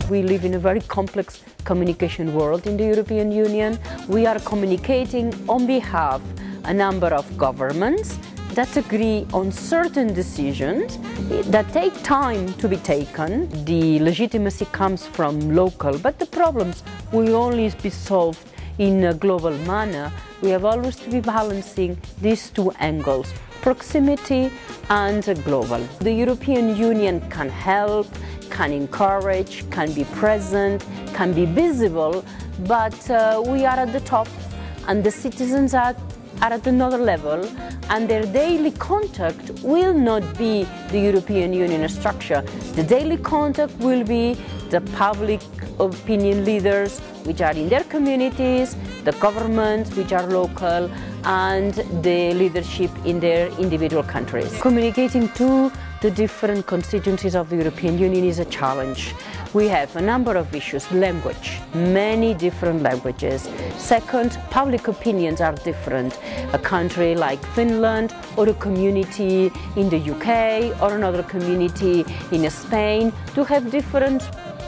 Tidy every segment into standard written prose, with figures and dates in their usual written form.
We live in a very complex communication world in the European Union. We are communicating on behalf of a number of governments that agree on certain decisions that take time to be taken. The legitimacy comes from local, but the problems will only be solved in a global manner. We have always to be balancing these two angles, proximity and global. The European Union can help, can encourage, can be present, can be visible, but we are at the top and the citizens are at another level, and their daily contact will not be the European Union structure. The daily contact will be the public opinion leaders which are in their communities, the governments which are local, and the leadership in their individual countries. Communicating to the different constituencies of the European Union is a challenge. We have a number of issues. Language, many different languages. Second, public opinions are different. A country like Finland or a community in the UK or another community in Spain do have different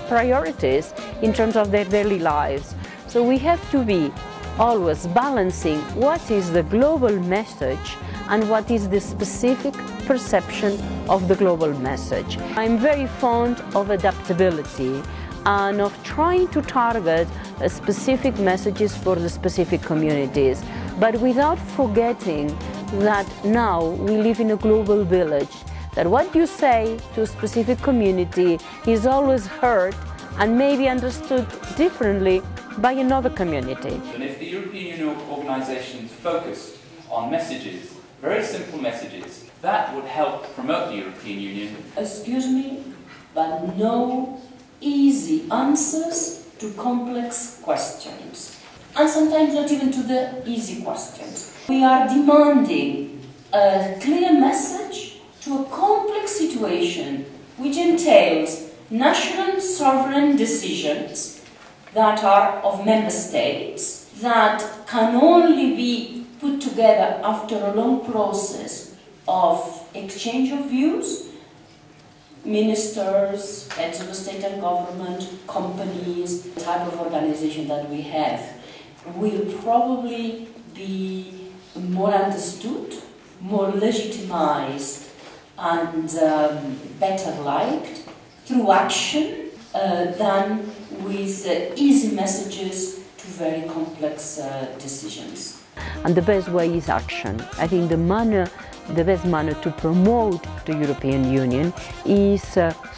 priorities in terms of their daily lives. So we have to be always balancing what is the global message and what is the specific perception of the global message. I'm very fond of adaptability and of trying to target specific messages for the specific communities, but without forgetting that now we live in a global village, that what you say to a specific community is always heard and maybe understood differently by another community. And if the European Union organisations focused on messages, very simple messages, that would help promote the European Union. Excuse me, but no easy answers to complex questions. And sometimes not even to the easy questions. We are demanding a clear message to a complex situation which entails national sovereign decisions that are of member states, that can only be put together after a long process of exchange of views. Ministers, heads of state and government, companies, the type of organization that we have will probably be more understood, more legitimized and better liked through action than with easy messages to very complex decisions. And the best way is action. I think the best manner to promote the European Union is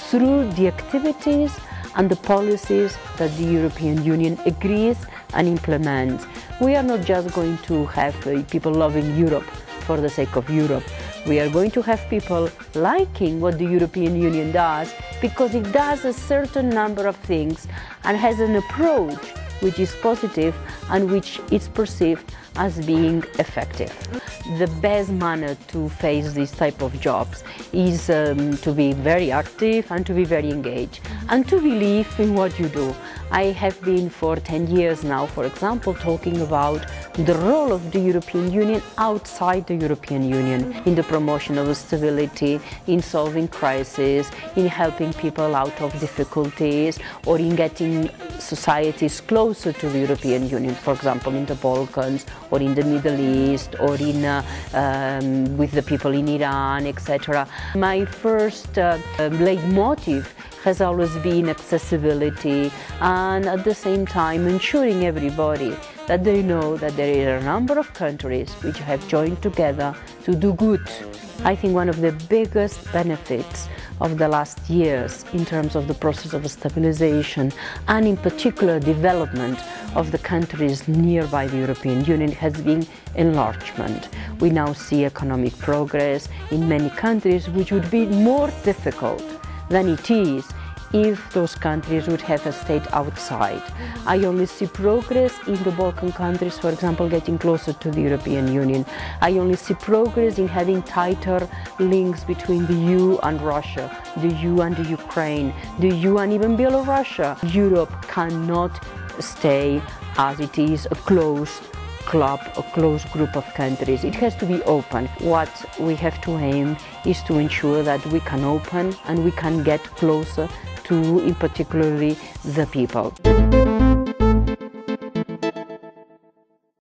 through the activities and the policies that the European Union agrees and implements. We are not just going to have people loving Europe for the sake of Europe. We are going to have people liking what the European Union does because it does a certain number of things and has an approach which is positive and which is perceived as being effective. The best manner to face this type of jobs is to be very active and to be very engaged and to believe in what you do. I have been for 10 years now, for example, talking about the role of the European Union outside the European Union in the promotion of stability, in solving crises, in helping people out of difficulties, or in getting societies closer to the European Union, for example, in the Balkans, or in the Middle East, or in with the people in Iran, etc. My first leitmotif has always been accessibility and at the same time ensuring everybody that they know that there are a number of countries which have joined together to do good. I think one of the biggest benefits of the last years in terms of the process of stabilization and in particular development of the countries nearby the European Union has been enlargement. We now see economic progress in many countries which would be more difficult than it is if those countries would have a state outside. I only see progress in the Balkan countries, for example, getting closer to the European Union. I only see progress in having tighter links between the EU and Russia, the EU and the Ukraine, the EU and even Belarus. Europe cannot stay as it is, a closed club, a close group of countries. It has to be open. What we have to aim is to ensure that we can open and we can get closer to, in particularly, the people.